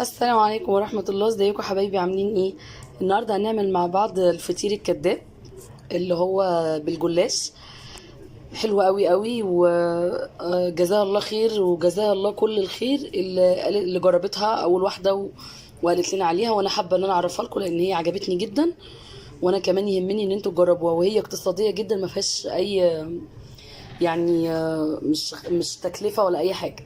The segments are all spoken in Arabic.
السلام عليكم ورحمة الله. ازيكم حبايبي؟ عاملين ايه؟ النهاردة هنعمل مع بعض الفطير الكداب اللي هو بالجلاش. حلو قوي قوي، وجزاها الله خير وجزاها الله كل الخير اللي جربتها اول واحدة وقالت لنا عليها، وانا حابة ان انا اعرفها لكم لان هي عجبتني جدا. وانا كمان يهمني ان انتوا تجربوها، وهي اقتصادية جدا، ما فيهاش اي يعني مش تكلفة ولا اي حاجة.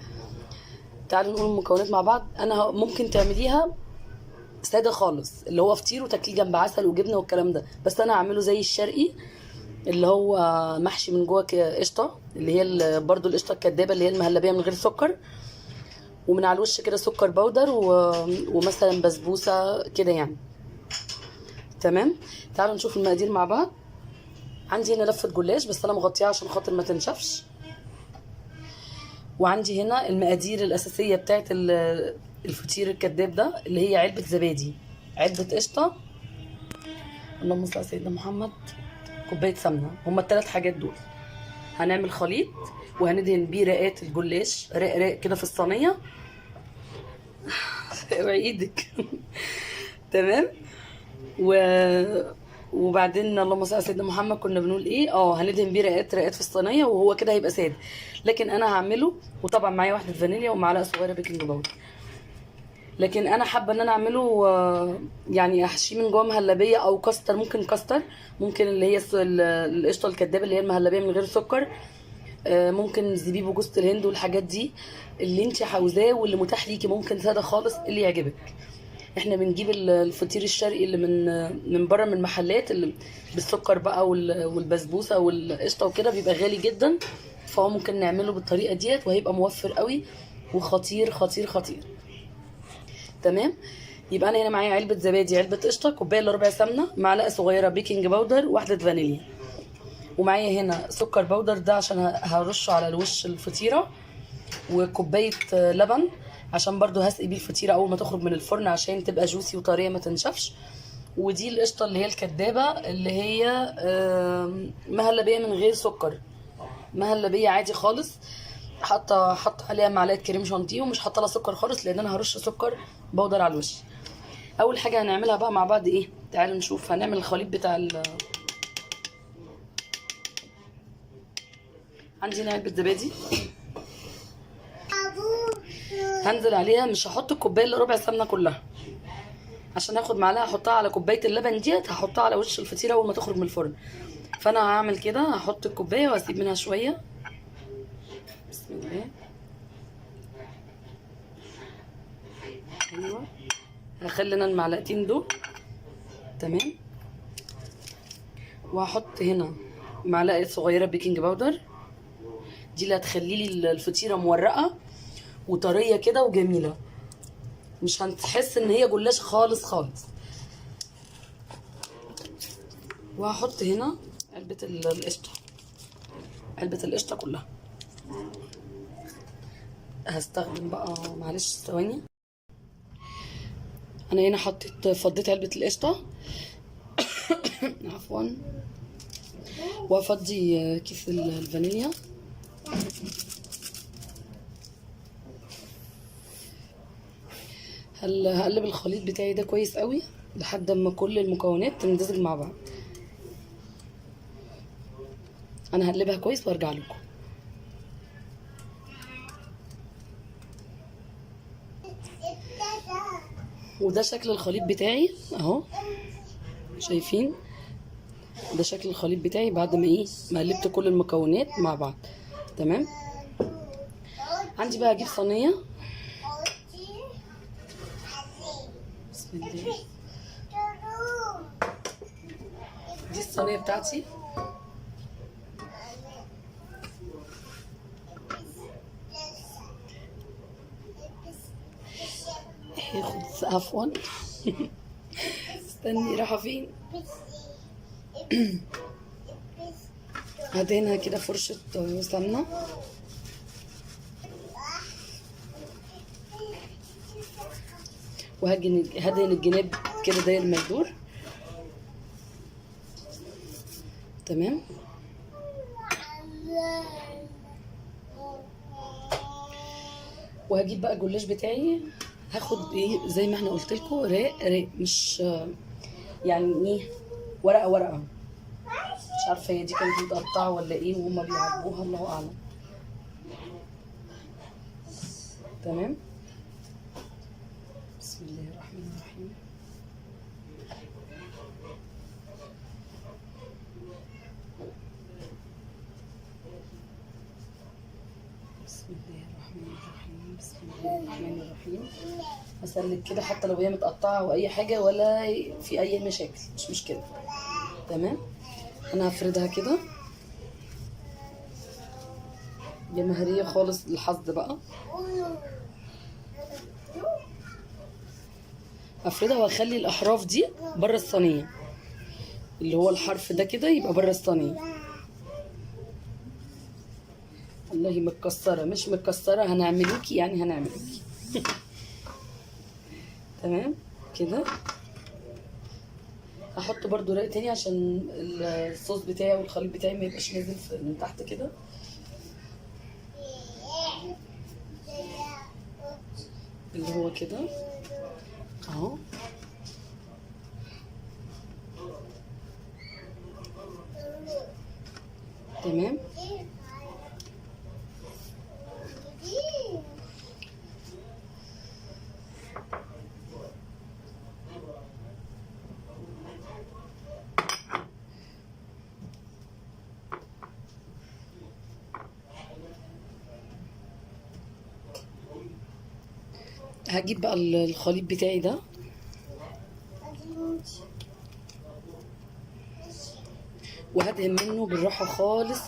تعالوا نقول المكونات مع بعض. انا ممكن تعمليها ساده خالص، اللي هو فطير وتاكليه جنب عسل وجبنه والكلام ده، بس انا هعمله زي الشرقي اللي هو محشي من جوه قشطه، اللي هي برضو القشطه الكدابه اللي هي المهلبيه من غير سكر، ومن على الوش كده سكر بودر ومثلا بسبوسه كده يعني. تمام. تعالوا نشوف المقادير مع بعض. عندي هنا لفه جلاش بس انا مغطياها عشان خاطر ما تنشفش. وعندي هنا المقادير الاساسيه بتاعت الفطير الكداب ده، اللي هي علبه زبادي، علبه قشطه، اللهم صل على سيدنا محمد، كوبايه سمنه. هما الثلاث حاجات دول. هنعمل خليط وهندهن بيه رقات الجلاش، رق رق كده في الصينيه. اوعي ايدك. تمام. و وبعدين اللهم صل على سيدنا محمد، كنا بنقول ايه؟ هندهن بيه رقات رقات في الصينيه، وهو كده هيبقى ساده. لكن انا هعمله، وطبعا معايا واحده فانيليا ومعلقه صغيره بيكنج باودر. لكن انا حابه ان انا اعمله يعني احشيه من جوه مهلبيه او كاستر. ممكن كاستر، ممكن اللي هي القشطه الكدابه اللي هي المهلبيه من غير سكر، ممكن زبيب وجوز الهند والحاجات دي اللي انت عاوزاه واللي متاح ليكي. ممكن ساده خالص اللي يعجبك. احنا بنجيب الفطير الشرقي اللي من بره من المحلات اللي بالسكر بقى والبسبوسه والقشطه وكده، بيبقى غالي جدا. فهو ممكن نعمله بالطريقه ديت وهيبقى موفر قوي وخطير خطير خطير. تمام. يبقى انا هنا معايا علبه زبادي، علبه قشطه، كوبايه الا ربع سمنه، معلقه صغيره بيكنج باودر، واحده فانيليا. ومعايا هنا سكر بودر ده عشان هرشه على الوش الفطيره، وكوبايه لبن عشان برضو هسقي بيه الفطيره اول ما تخرج من الفرن عشان تبقى جوسي وطريه ما تنشفش. ودي القشطه اللي هي الكدابه اللي هي مهلبيه من غير سكر، مهلبيه عادي خالص. حاطه عليها معلقه كريم شانتيه، ومش حاطه لها سكر خالص لان انا هرش سكر بودر على الوش. اول حاجه هنعملها بقى مع بعض ايه؟ تعالوا نشوف. هنعمل الخليط بتاع عندي هنا علبه زبادي، هنزل عليها. مش هحط الكوبايه الا ربع سمنه كلها، عشان هاخد معلقه احطها على كوبايه اللبن ديت، هحطها على وش الفطيره اول ما تخرج من الفرن. فانا هعمل كده، هحط الكوبايه واسيب منها شويه. بسم الله. ايوه، هخلي انا المعلقتين دول. تمام. وهحط هنا معلقه صغيره بيكنج باودر، دي اللي هتخلي لي الفطيره مورقه وطريه كده وجميله، مش هتحس ان هي جلاشه خالص خالص. وهحط هنا علبه القشطه، علبه القشطه كلها. هستخدم بقى، معلش ثواني، انا هنا فضيت علبه القشطه. عفوا. وافضي كيس الفانيليا. هقلب الخليط بتاعي ده كويس قوي لحد ما كل المكونات تمتزج مع بعض. انا هقلبها كويس وارجع لكم. وده شكل الخليط بتاعي اهو، شايفين؟ ده شكل الخليط بتاعي بعد ما قلبت كل المكونات مع بعض. تمام. عندي بقى اجيب صينيه. بسم الله. دي الصينيه بتاعتي. هاخد عفوا. استني، رايحه فين؟ هدهنها كده فرشه سمنه، وهدهن الجناب كده داير ما يدور. تمام. وهجيب بقى الجلاش بتاعي هاخد ايه زي ما احنا قلت لكم، راق راق، مش يعني ايه، ورقه ورقه. مش عارفه هي دي كانت متقطعه ولا ايه وهما بيعبوها، الله اعلم. تمام. بسم الله الرحمن الرحيم. بسم الله الرحمن الرحيم. بسم الله الرحمن الرحيم. هسلك كده حتى لو هي متقطعه او اي حاجه، ولا في اي مشاكل، مش مشكله. تمام. انا هفردها كده جماهيريه خالص للحظ بقى. هفردها واخلي الاحراف دي بره الصينيه، اللي هو الحرف ده كده يبقى بره الصينيه. والله متكسره مش متكسره هنعملوكي، يعني هنعملوكي. تمام كده. هحط برضو رق تاني عشان الصوص بتاعي والخليط بتاعي ما يبقاش نازل من تحت كده. اللي هو كده اهو. تمام. هجيب بقى الخليط بتاعي ده، وهدهن منه بالراحه خالص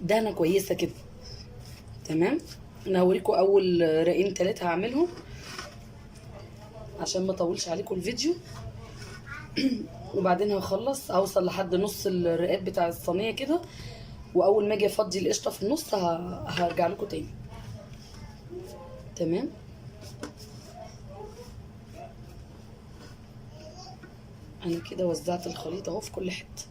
دهنه كويسه كده. تمام. انا هوريكم اول رقين 3 هعملهم عشان ما اطولش عليكم الفيديو. وبعدين هخلص هوصل لحد نص الرقات بتاع الصينيه كده، واول ما اجي افضي القشطه في النص هرجع لكم تاني. تمام. انا كده وزعت الخليط اهو في كل حته.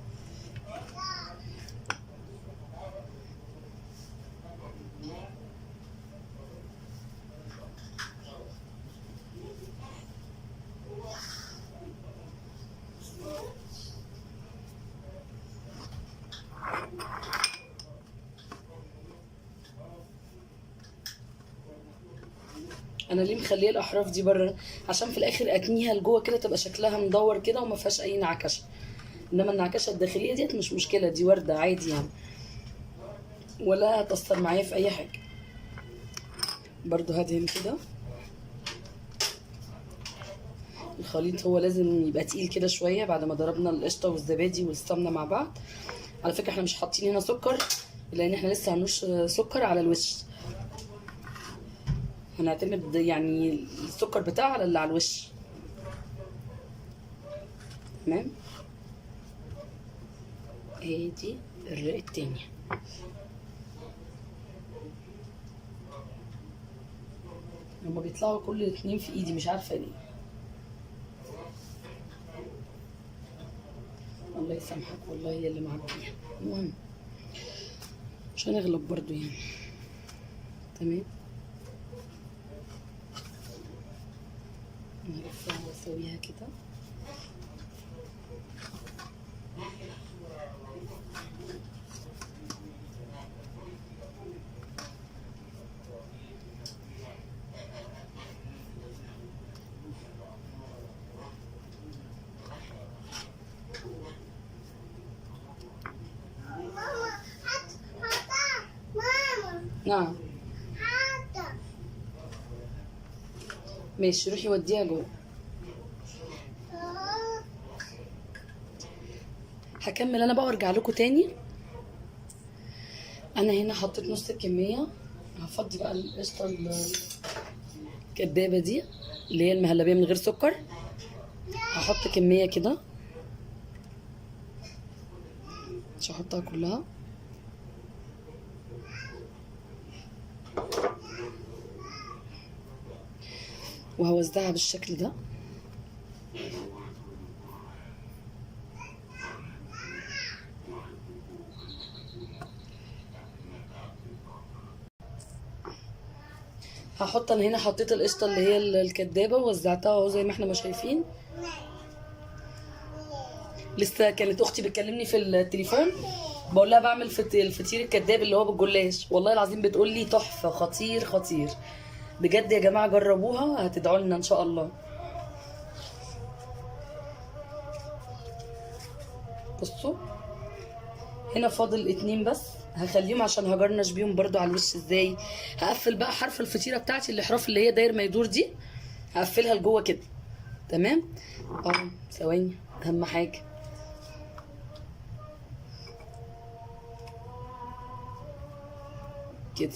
انا ليه مخليه الاحراف دي بره؟ عشان في الاخر اتنيها لجوه كده تبقى شكلها مدور كده وما فيهاش اي نعكشه. انما النعكشه الداخليه ديت مش مشكله، دي ورده عادي يعني، ولا هتأثر معايا في اي حاجه. برضو هدهن كده. الخليط هو لازم يبقى تقيل كده شويه بعد ما ضربنا القشطه والزبادي والسمنه مع بعض. على فكره احنا مش حاطين هنا سكر، لان احنا لسه هنرش سكر على الوش. هنعتمد يعني السكر بتاعها على اللي على الوش. تمام. اهي دي الرق التاني. هما بيطلعوا كل اتنين في ايدي، مش عارفه ليه. الله يسامحك والله هي اللي معبيها. المهم مش هنغلب برضو يعني. تمام. نلفها واسويها كده. نعم. ماشي روحي وديها جوه. هكمل انا بقى وارجع لكم تاني. انا هنا حطيت نص الكميه. هفضي بقى القشطه الكدابه دي اللي هي المهلبيه من غير سكر. هحط كميه كده، مش هحطها كلها. وهوزعها بالشكل ده. هحط انا هنا، حطيت القشطه اللي هي الكدابه ووزعتها اهو زي ما احنا ما شايفين. لسه كانت اختي بتكلمني في التليفون، بقول لها بعمل الفطير الكداب اللي هو بالجلاش، والله العظيم بتقول لي تحفه، خطير خطير بجد يا جماعه، جربوها هتدعوا لنا ان شاء الله. بصوا هنا فاضل 2 بس، هخليهم عشان هجرنش بيهم برضو على الوش. ازاي؟ هقفل بقى حرف الفطيره بتاعتي، الاحراف اللي هي داير ما يدور دي، هقفلها لجوه كده. تمام. ثواني، اهم حاجه كده.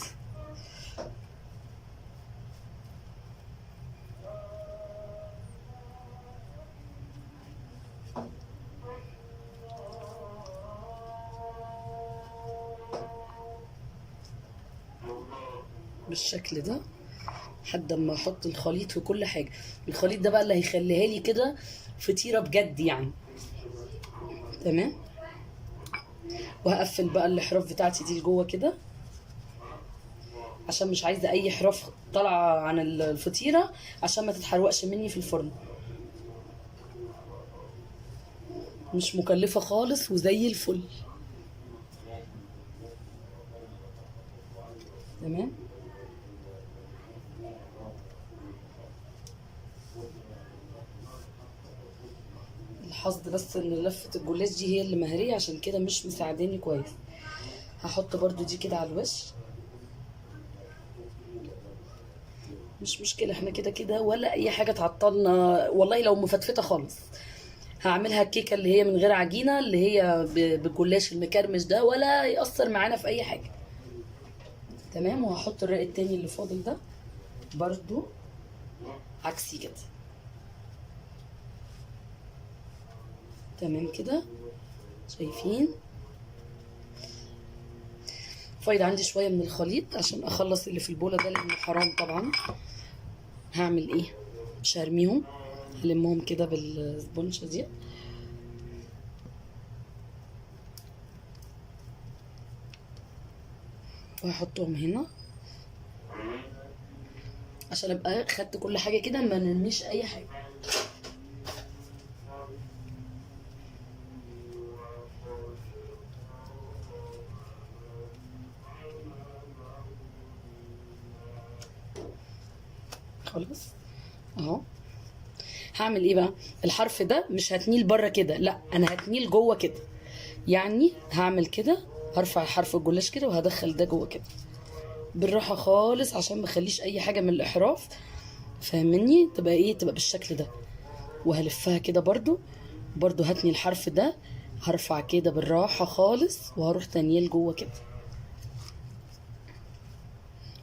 بالشكل ده لحد ما احط الخليط في كل حاجه. الخليط ده بقى اللي هيخليها لي كده فطيره بجد يعني. تمام. وهقفل بقى الاحراف بتاعتي دي لجوه كده، عشان مش عايزه اي حراف طالعه عن الفطيره عشان ما تتحرقش مني في الفرن. مش مكلفه خالص وزي الفل. تمام. الحظ بس ان لفه الجلاش دي هي اللي مهريه، عشان كده مش مساعداني كويس. هحط برضو دي كده على الوش، مش مشكله، احنا كده كده ولا اي حاجه تعطلنا والله لو مفتفته خالص. هعملها الكيكه اللي هي من غير عجينه، اللي هي بالجلاش المكرمش ده، ولا يأثر معانا في اي حاجه. تمام. وهحط الرق التاني اللي فاضل ده برضو عكسي كده. تمام كده، شايفين؟ فايض عندي شويه من الخليط عشان اخلص اللي في البوله ده، لانه حرام طبعا. هعمل ايه؟ مش هرميهم، هلمهم كده بالسبونشه دي. وهحطهم هنا عشان ابقى خدت كل حاجه كده، ما نرميش اي حاجه. خلاص اهو. هعمل ايه بقى؟ الحرف ده مش هتنيل بره كده، لا انا هتنيل جوه كده. يعني هعمل كده، هرفع حرف الجلاش كده وهدخل ده جوه كده بالراحه خالص، عشان ما اخليش اي حاجه من الاحراف، فاهمني؟ تبقى ايه؟ تبقى بالشكل ده. وهلفها كده برضو هتني الحرف ده، هرفع كده بالراحه خالص وهروح تانية جوه كده.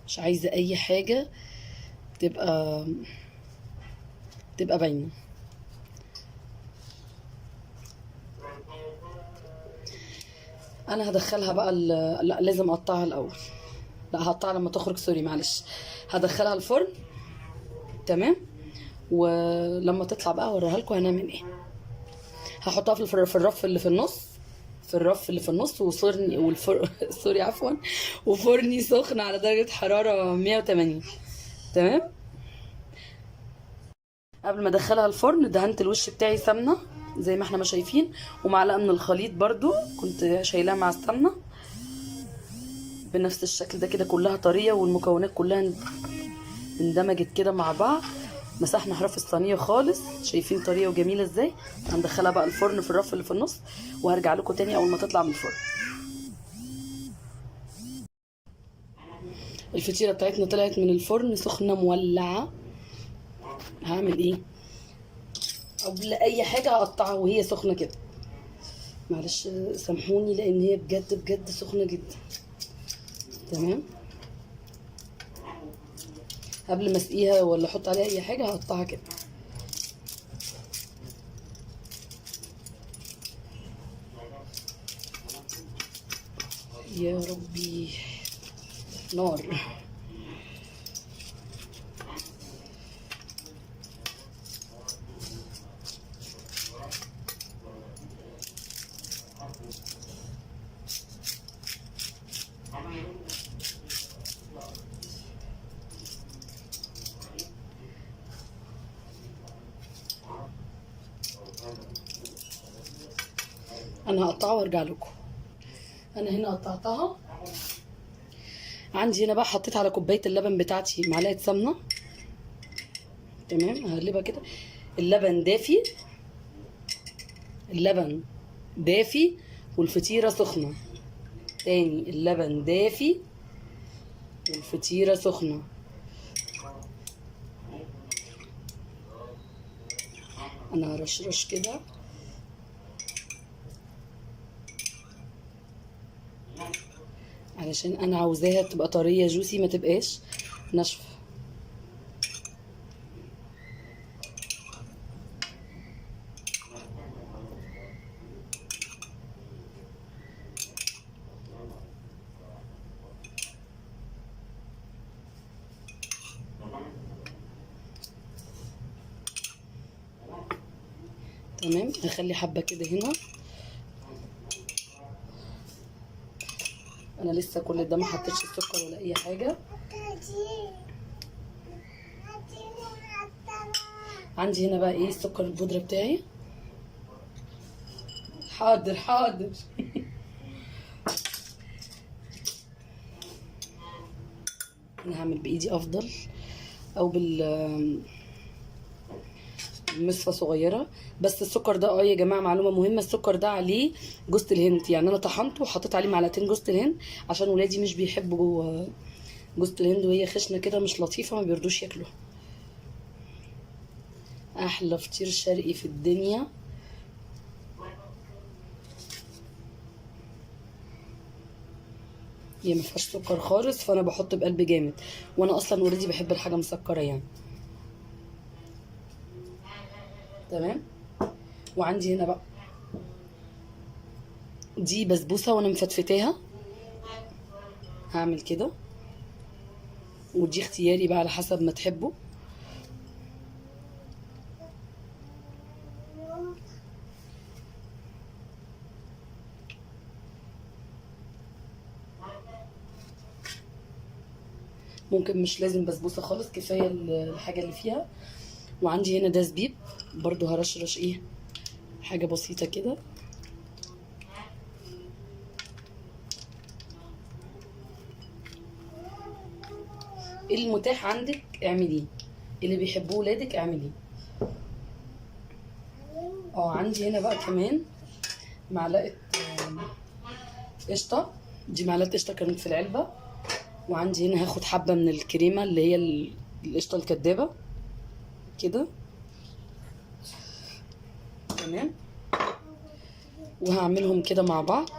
مش عايزه اي حاجه تبقى باينه. انا هدخلها بقى لا لازم اقطعها الاول، لا هقطعها لما تخرج، سوري معلش. هدخلها الفرن. تمام. ولما تطلع بقى اوريها لكم هنعمل ايه. هحطها في الرف اللي في النص، وفرني سوري عفوا، وفرني سخن على درجة حرارة 180. تمام. قبل ما ادخلها الفرن دهنت الوش بتاعي سمنة زي ما احنا ما شايفين، ومعلقة من الخليط برضو كنت شايلاها مع السمنة بنفس الشكل ده كده، كلها طرية والمكونات كلها اندمجت كده مع بعض. مسحنا حرف الصينيه خالص، شايفين طريه وجميله ازاي. هندخلها بقى الفرن في الرف اللي في النص، وهرجع لكم تاني اول ما تطلع من الفرن. الفطيره بتاعتنا طلعت من الفرن سخنه مولعه. هعمل ايه؟ قبل اي حاجه هقطعها وهي سخنه كده، معلش سامحوني لان هي بجد بجد سخنه جدا. تمام. قبل ما اسقيها ولا احط عليها اي حاجه هقطعها كده. يا ربي نار. انا هقطعها وارجع لكم. انا هنا قطعتها. عندي هنا بقى حطيت على كوبايه اللبن بتاعتي معلقه سمنه. تمام، هقلبها كده. اللبن دافي، اللبن دافي والفطيره سخنه. تاني، اللبن دافي والفطيره سخنه. انا هرشرش كده علشان انا عاوزاها تبقى طريه جوسي، ما تبقاش ناشفه. تمام، هخلي حبه كده هنا. انا لسه كل ده ما حطيتش السكر ولا اي حاجه. عندي هنا بقى ايه السكر البودره بتاعي. حاضر حاضر. انا هعمل بايدي افضل، او بالمصفى صغيره. بس السكر ده يا جماعه معلومه مهمه، السكر ده عليه جوز الهند. يعني انا طحنته وحطيت عليه معلقتين جوز الهند، عشان ولادي مش بيحبوا جوز الهند، وهي خشنه كده مش لطيفه، ما بيرضوش ياكلوها. احلى فطير شرقي في الدنيا. هي ما فيهاش سكر خالص، فانا بحط بقلب جامد، وانا اصلا اوريدي بحب الحاجه مسكره يعني. تمام. وعندي هنا بقى دي بسبوسه وانا مفتفتاها، هعمل كده. ودي اختياري بقى على حسب ما تحبوا. ممكن مش لازم بسبوسه خالص، كفايه الحاجه اللي فيها. وعندي هنا ده زبيب برضو، هرشرش ايه حاجه بسيطه كده. المتاح عندك اعمليه، اللي بيحبوه ولادك اعمليه. عندي هنا بقى كمان معلقه قشطه. دي معلقه قشطه كانت في العلبه. وعندي هنا هاخد حبه من الكريمه اللي هي القشطه الكدابه كده. تمام. وهعملهم كده مع بعض،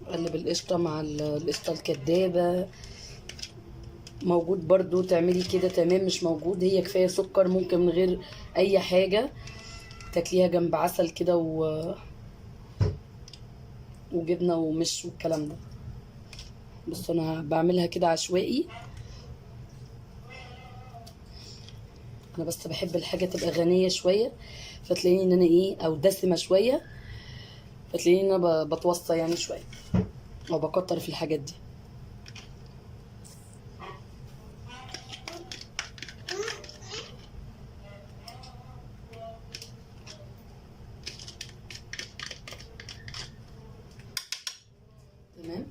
اقلب القشطه مع القشطه الكدابه. موجود برضو تعملي كده تمام، مش موجود هي كفايه سكر، ممكن من غير اي حاجه تاكليها جنب عسل كده وجبنه ومش والكلام ده. بص انا بعملها كده عشوائي، انا بس بحب الحاجه تبقى غنيه شويه، فتلاقيني ان انا او دسمه شويه، فتلاقيني ان انا بتوصى يعني شويه، او بكتر في الحاجات دي. تمام.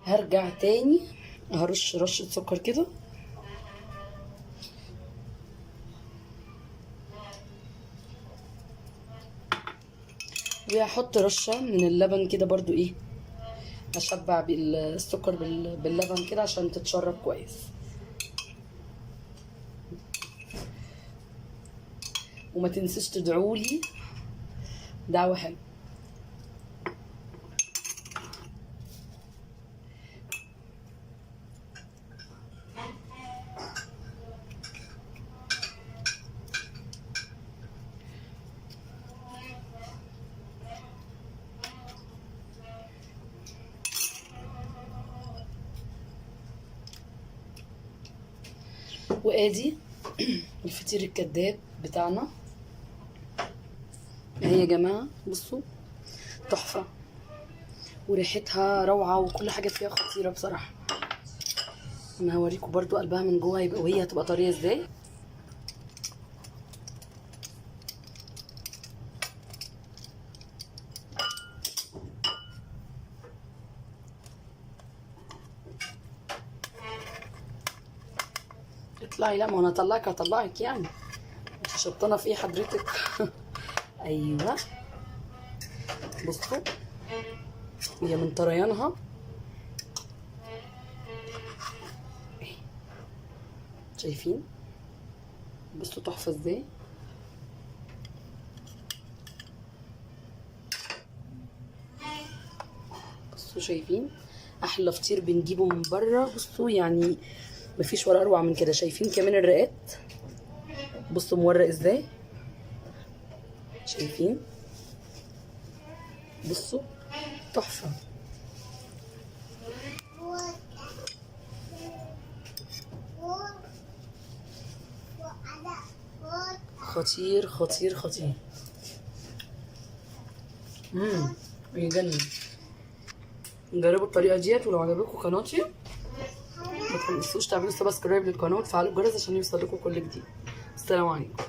هرجع تاني هرش رشه سكر كده، وهحط رشه من اللبن كده برضو اشبع بالسكر باللبن كده عشان تتشرب كويس. وما تنسوش تدعولي دعوه حلوه. وادي الفطير الكداب بتاعنا اهي يا جماعه، بصوا تحفه، وريحتها روعه، وكل حاجه فيها خطيره بصراحه. انا هوريكم برضو قلبها من جوه هيبقى، وهي هتبقى طريه ازاي. اطلعي. لا ما انا هطلعك يعني. انت شبطانه في ايه حضرتك؟ ايوه بصوا هي من طريانها شايفين؟ بصوا تحفه ازاي. بصوا شايفين؟ احلى فطير بنجيبه من بره. بصوا يعني مفيش ولا اروع من كده. شايفين كمان الرقات؟ بصوا مورق ازاي. شايفين؟ بصوا تحفه. خطير خطير خطير. يجنن. جربوا الطريقه ديت، ولو عجبتكم قناتي ما تنسوش تعملوا سبسكرايب للقناه وتفعلوا الجرس عشان يوصلكم كل جديد. السلام عليكم.